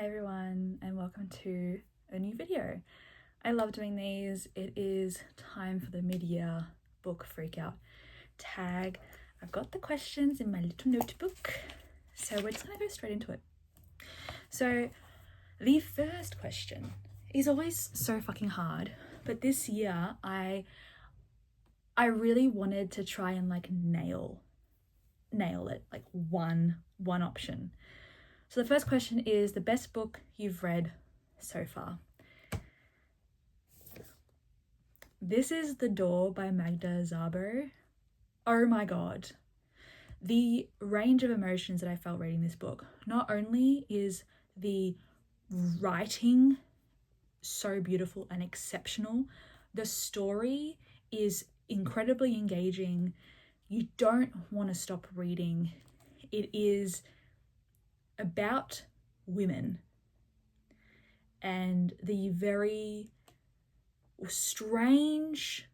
Hi everyone, and welcome to a new video. I love doing these. It is time for the mid-year book freakout tag. I've got the questions in my little notebook, so we're just gonna go straight into it. So the first question is always so fucking hard, but this year I really wanted to try and like nail it, like one option. So the first question is the best book you've read so far. This is The Door by Magda Szabo. Oh my god. The range of emotions that I felt reading this book. Not only is the writing so beautiful and exceptional, the story is incredibly engaging. You don't want to stop reading. It is about women and the very strange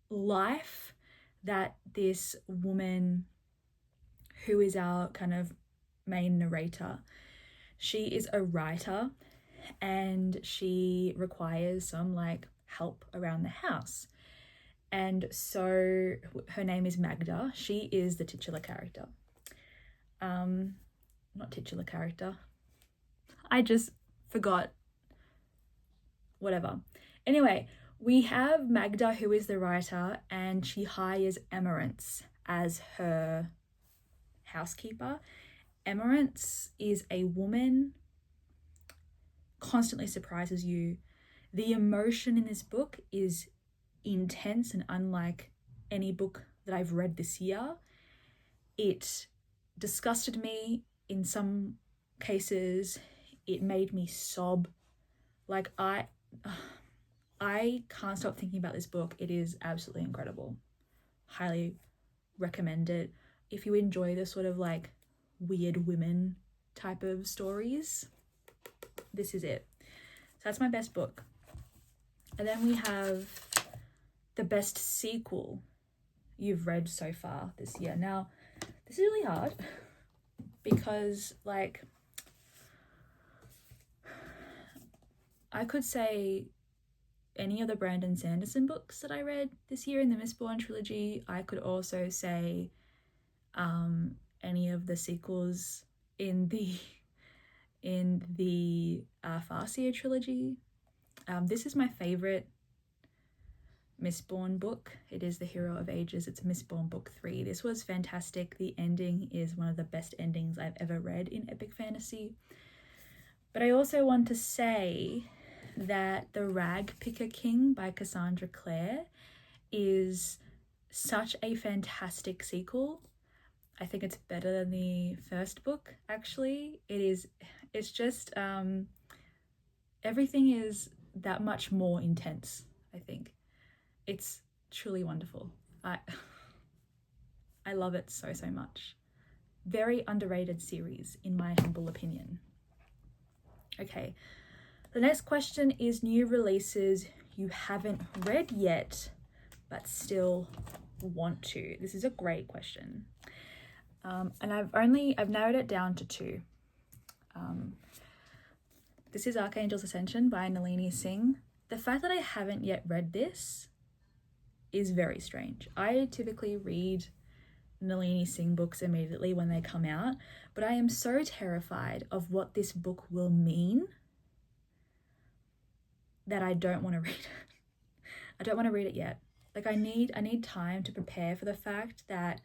life that this woman, who is our kind of main narrator, she is a writer and she requires some like help around the house. And so her name is Magda. She is the titular character. Not titular character. I just forgot. Whatever. Anyway, we have Magda, who is the writer, and she hires Emerence as her housekeeper. Emerence is a woman, constantly surprises you. The emotion in this book is intense and unlike any book that I've read this year. It disgusted me in some cases. It made me sob. Like I can't stop thinking about this book. It is absolutely incredible. Highly recommend it. If you enjoy the sort of like weird women type of stories, this is it. So that's my best book. And then we have the best sequel you've read so far this year. Now, this is really hard because like I could say any of the Brandon Sanderson books that I read this year in the Mistborn trilogy. I could also say any of the sequels in the Farseer trilogy. This is my favorite Mistborn book. It is The Hero of Ages. It's Mistborn book 3. This was fantastic. The ending is one of the best endings I've ever read in epic fantasy. But I also want to say that The Rag Picker King by Cassandra Clare is such a fantastic sequel. I think it's better than the first book, actually. It's just, everything is that much more intense, I think. It's truly wonderful. I love it so much. Very underrated series, in my humble opinion. Okay. The next question is new releases you haven't read yet, but still want to. This is a great question. And I've narrowed it down to 2. This is Archangel's Ascension by Nalini Singh. The fact that I haven't yet read this is very strange. I typically read Nalini Singh books immediately when they come out, but I am so terrified of what this book will mean that I don't want to read it. I don't want to read it yet. Like I need time to prepare for the fact that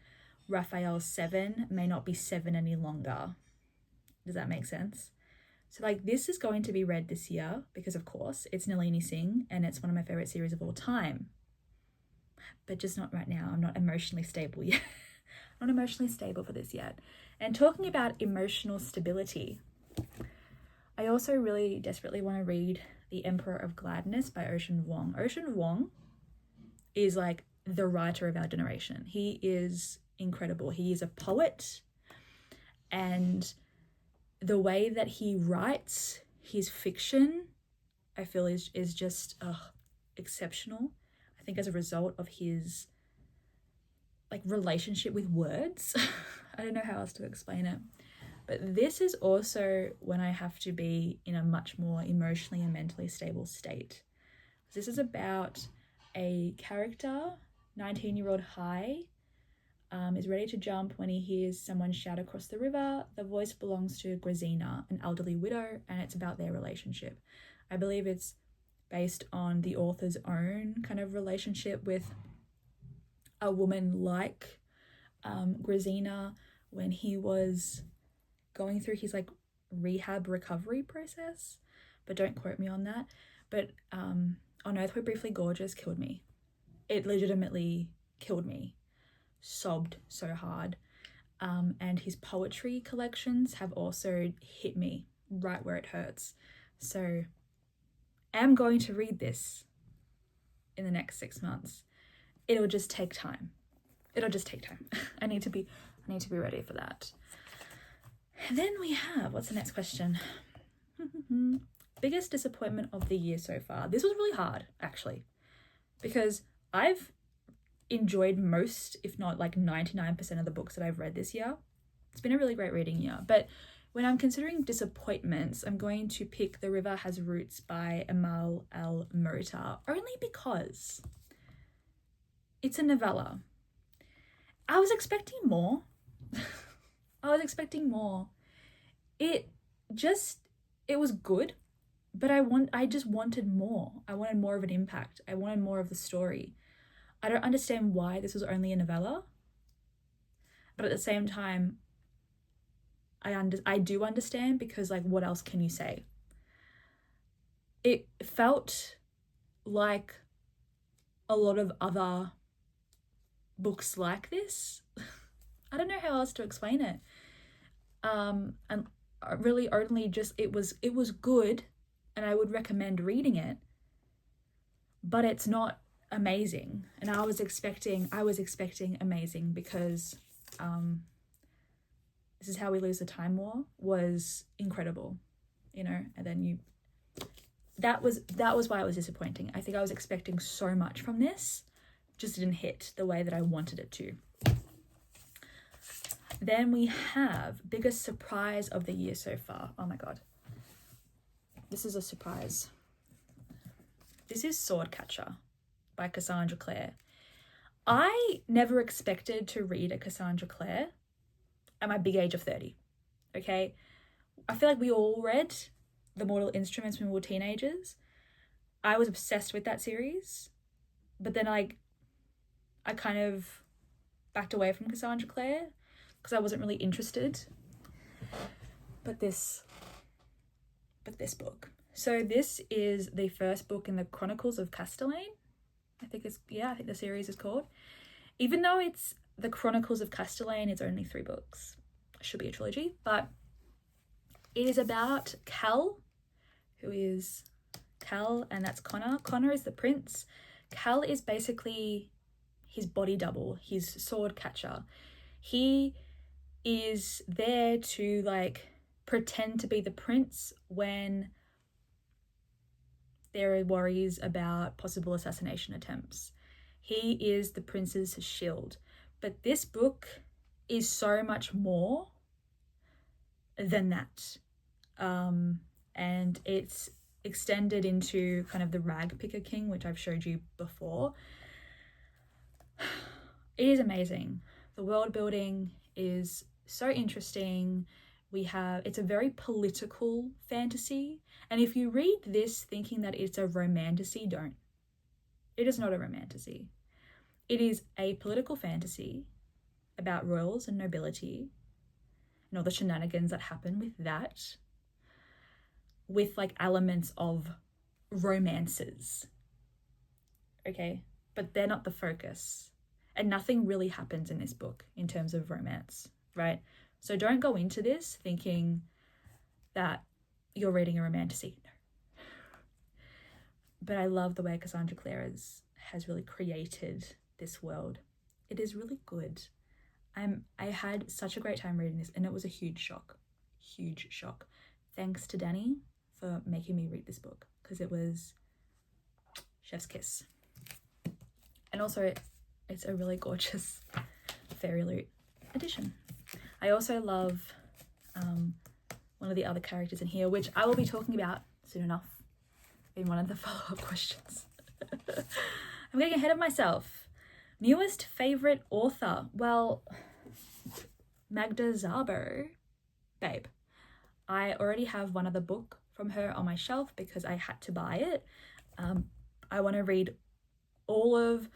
Raphael's 7 may not be 7 any longer. Does that make sense? So like this is going to be read this year because of course it's Nalini Singh and it's one of my favorite series of all time. But just not right now. I'm not emotionally stable yet. I'm not emotionally stable for this yet. And talking about emotional stability, I also really desperately want to read The Emperor of Gladness by Ocean Vuong. Ocean Vuong is like the writer of our generation. He is incredible. He is a poet, and the way that he writes his fiction, I feel is just exceptional. I think as a result of his like relationship with words. I don't know how else to explain it. But this is also when I have to be in a much more emotionally and mentally stable state. This is about a character, 19-year-old Hai, is ready to jump when he hears someone shout across the river. The voice belongs to Grazina, an elderly widow, and it's about their relationship. I believe it's based on the author's own kind of relationship with a woman like Grazina when he was going through his like rehab recovery process, but don't quote me on that. But On Earth We're Briefly Gorgeous killed me. It legitimately killed me. Sobbed so hard. And his poetry collections have also hit me right where it hurts. So I am going to read this in the next 6 months. It'll just take time. I need to be ready for that. And then we have, what's the next question? Biggest disappointment of the year so far. This was really hard, actually, because I've enjoyed most, if not like 99% of the books that I've read this year. It's been a really great reading year. But when I'm considering disappointments, I'm going to pick The River Has Roots by Amal El-Mota, only because it's a novella. I was expecting more. It was good, but I just wanted more. I wanted more of an impact. I wanted more of the story. I don't understand why this was only a novella, but at the same time, I do understand, because like, what else can you say? It felt like a lot of other books like this. I don't know how else to explain it. And really only just, it was good, and I would recommend reading it, but it's not amazing. And I was expecting amazing, because This Is How We Lose the Time War was incredible, and then that was why it was disappointing. I think I was expecting so much from this, just didn't hit the way that I wanted it to. Then we have biggest surprise of the year so far. Oh my god, this is a surprise. This is Swordcatcher by Cassandra Clare. I never expected to read a Cassandra Clare at my big age of 30, okay? I feel like we all read The Mortal Instruments when we were teenagers. I was obsessed with that series, but then I kind of backed away from Cassandra Clare because I wasn't really interested. But this book. So this is the first book in the Chronicles of Castellane. I think the series is called. Even though it's the Chronicles of Castellane, it's only 3 books. It should be a trilogy, but it is about Cal, and that's Connor. Connor is the prince. Cal is basically his body double, his sword catcher. He is there to like pretend to be the prince when there are worries about possible assassination attempts. He is the prince's shield. But this book is so much more than that. And it's extended into kind of the Rag Picker King, which I've showed you before. It is amazing. The world building is so interesting. It's a very political fantasy. And if you read this thinking that it's a romantasy, don't. It is not a romantasy. It is a political fantasy about royals and nobility and all the shenanigans that happen with that, with like elements of romances. Okay, but they're not the focus. And nothing really happens in this book in terms of romance, right? So don't go into this thinking that you're reading a romantasy. No. But I love the way Cassandra Clare has really created this world. It is really good. I had such a great time reading this, and it was a huge shock. Thanks to Danny for making me read this book, because it was chef's kiss. And also it's a really gorgeous Fairy Loot edition. I also love one of the other characters in here, which I will be talking about soon enough in one of the follow-up questions. I'm getting ahead of myself. Newest favorite author? Well, Magda Szabo. Babe, I already have one other book from her on my shelf because I had to buy it. I want to read all of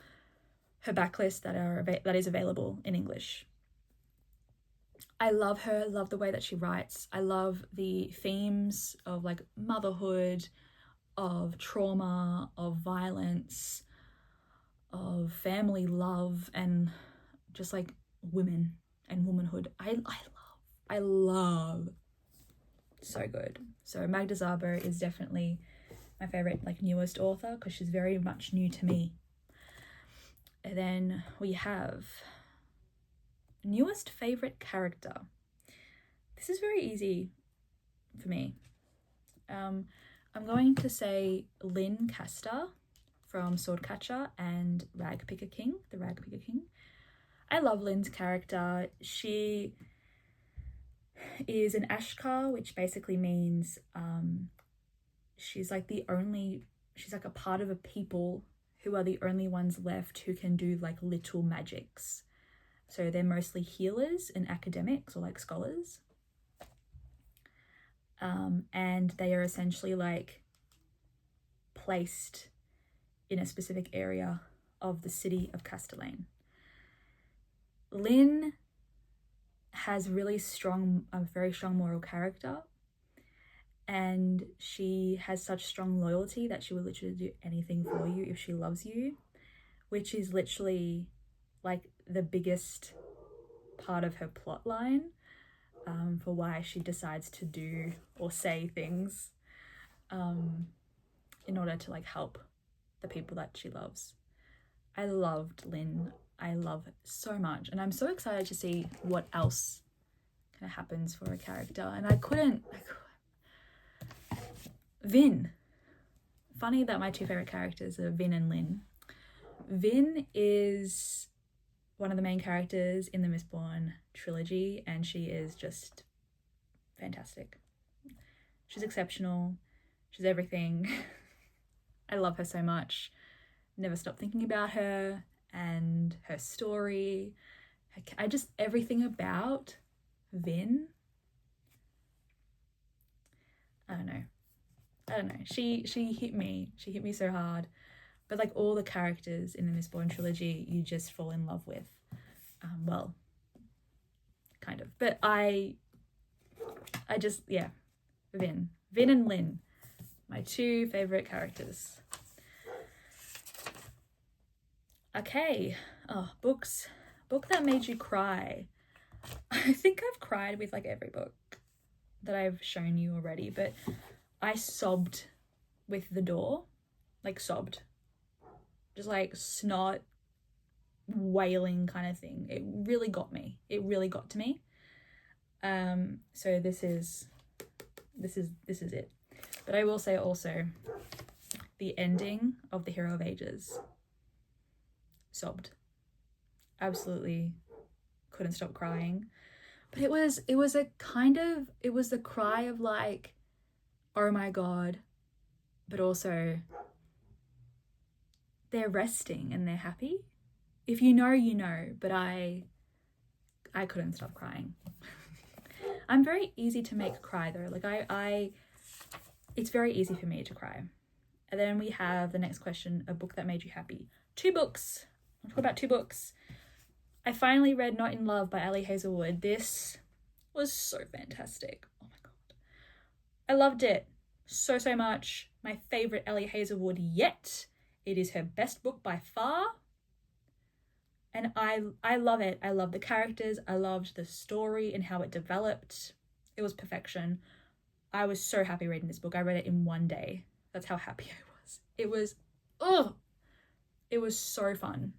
her backlist that is available in English. I love her, love the way that she writes. I love the themes of like motherhood, of trauma, of violence, of family love, and just like women and womanhood. I love. So good. So Magda Szabo is definitely my favorite like newest author because she's very much new to me. And then we have newest favorite character. This is very easy for me. I'm going to say Lynn Castor from Swordcatcher and Ragpicker King, the Ragpicker King. I love Lynn's character. She is an Ashkar, which basically means she's like a part of a people who are the only ones left who can do like little magics. So they're mostly healers and academics or like scholars. And they are essentially like placed in a specific area of the city of Castellane. Lynn has a very strong moral character, and she has such strong loyalty that she will literally do anything for you if she loves you, which is literally like the biggest part of her plot line for why she decides to do or say things in order to like help the people that she loves. I loved Lynn. I love it so much, and I'm so excited to see what else kind of happens for a character. And I couldn't. Vin. Funny that my two favorite characters are Vin and Lynn. Vin is one of the main characters in the Mistborn trilogy, and she is just fantastic. She's exceptional. She's everything. I love her so much. Never stop thinking about her and her story. Everything about Vin. I don't know. She hit me. She hit me so hard. But like all the characters in the Mistborn trilogy, you just fall in love with. Well, kind of. But I just, yeah. Vin and Lynn, my two favorite characters. Okay. Oh, books. Book that made you cry. I think I've cried with like every book that I've shown you already, but I sobbed with The Door. Like sobbed. Just like snot wailing kind of thing. It really got me. It really got to me. So this is it. But I will say also the ending of The Hero of Ages. Sobbed. Absolutely couldn't stop crying. But it was the cry of like, oh my God, but also they're resting and they're happy. If you know, you know, but I couldn't stop crying. I'm very easy to make cry though. Like it's very easy for me to cry. And then we have the next question, a book that made you happy. 2 books. I'll talk about 2 books. I finally read Not in Love by Ali Hazelwood. This was so fantastic. Oh my God. I loved it so much. My favorite Ali Hazelwood yet. It is her best book by far. And I love it. I love the characters. I loved the story and how it developed. It was perfection. I was so happy reading this book. I read it in one day. That's how happy I was. It was so fun.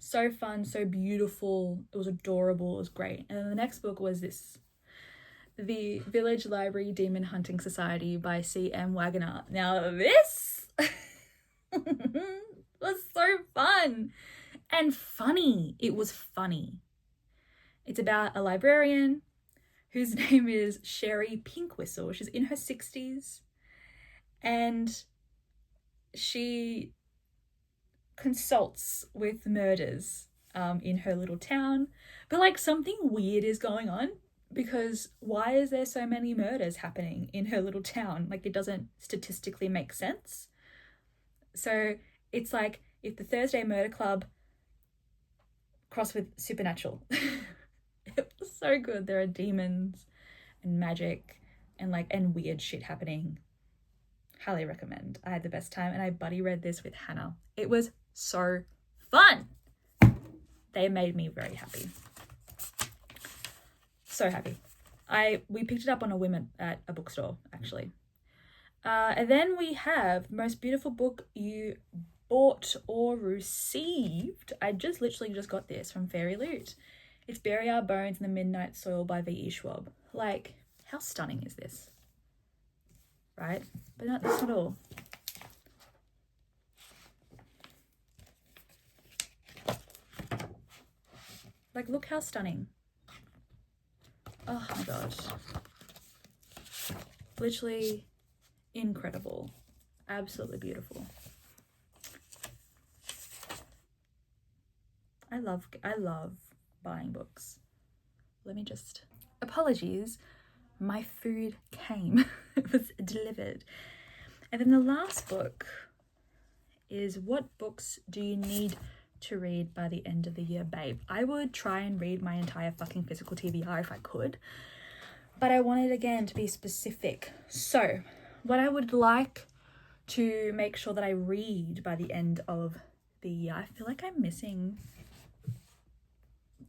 So fun, so beautiful. It was adorable. It was great. And then the next book was this. The Village Library Demon Hunting Society by C.M. Wagner. Now this was so fun and funny. It was funny. It's about a librarian whose name is Sherry Pinkwhistle. She's in her 60s and she consults with murders in her little town. But like something weird is going on, because why is there so many murders happening in her little town? Like it doesn't statistically make sense. So it's like if the Thursday Murder Club crossed with Supernatural. It was so good. There are demons and magic and weird shit happening. Highly recommend. I had the best time and I buddy read this with Hannah. It was so fun. They made me very happy. So happy. We picked it up on a whim at a bookstore, actually. And then we have the most beautiful book you bought or received. I literally just got this from Fairy Loot. It's Bury Our Bones in the Midnight Soil by V.E. Schwab. Like, how stunning is this? Right? But no, that's not all. Like, look how stunning. Oh my gosh. Literally incredible. Absolutely beautiful. I love buying books. Let me just... Apologies. My food came. It was delivered. And then the last book is What Books Do You Need to Read by the End of the Year, Babe? I would try and read my entire fucking physical TBR if I could, but I wanted again to be specific. So what I would like to make sure that I read by the end of the year, I feel like I'm missing...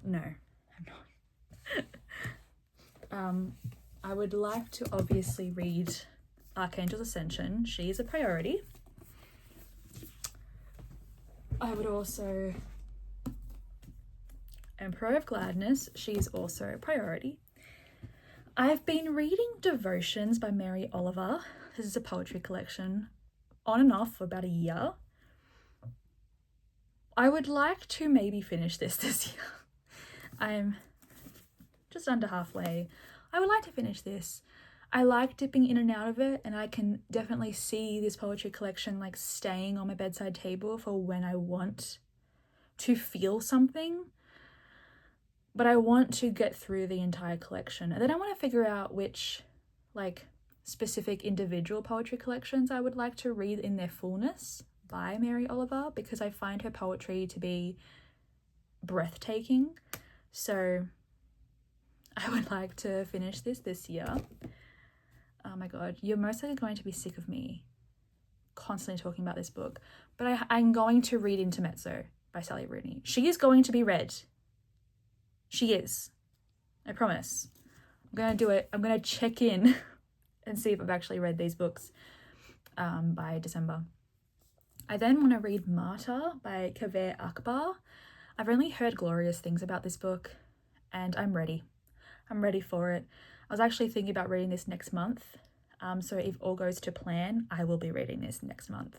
No, I'm not. I would like to obviously read Archangel's Ascension. She is a priority. I would also... Emperor of Gladness. She is also a priority. I've been reading Devotions by Mary Oliver. This is a poetry collection, on and off for about a year. I would like to maybe finish this year. I'm just under halfway. I would like to finish this. I like dipping in and out of it, and I can definitely see this poetry collection like staying on my bedside table for when I want to feel something. But I want to get through the entire collection, and then I want to figure out which like specific individual poetry collections I would like to read in their fullness by Mary Oliver, because I find her poetry to be breathtaking. So I would like to finish this year. Oh my god, you're most likely going to be sick of me constantly talking about this book, but I'm going to read Intermezzo by Sally Rooney. She is going to be read. She is. I promise. I'm going to do it. I'm going to check in and see if I've actually read these books by December. I then want to read Martyr by Kaveh Akbar. I've only heard glorious things about this book, and I'm ready. I'm ready for it. I was actually thinking about reading this next month. So if all goes to plan, I will be reading this next month.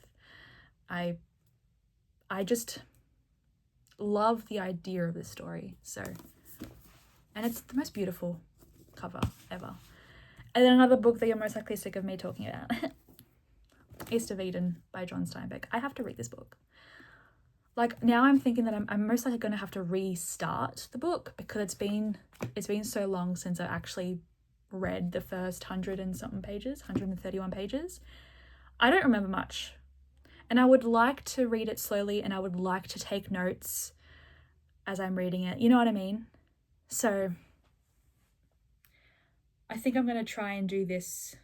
I just love the idea of this story. So, and it's the most beautiful cover ever. And then another book that you're most likely sick of me talking about. East of Eden by John Steinbeck. I have to read this book. Like, now I'm thinking that I'm most likely going to have to restart the book, because it's been so long since I actually read the first 100 and something pages, 131 pages. I don't remember much. And I would like to read it slowly, and I would like to take notes as I'm reading it. You know what I mean? So I think I'm going to try and do this.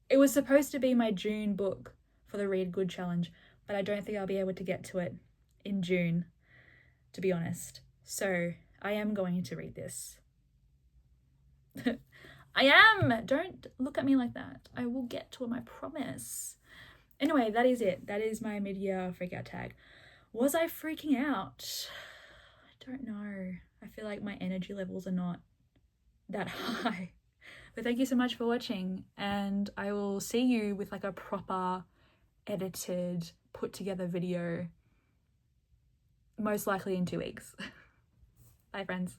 It was supposed to be my June book for the Read Good Challenge, but I don't think I'll be able to get to it in June, to be honest. So I am going to read this. I am! Don't look at me like that. I will get to it, I promise. Anyway, that is it. That is my mid-year freakout tag. Was I freaking out? I don't know. I feel like my energy levels are not that high. But thank you so much for watching, and I will see you with like a proper edited, put together video most likely in 2 weeks. Bye friends.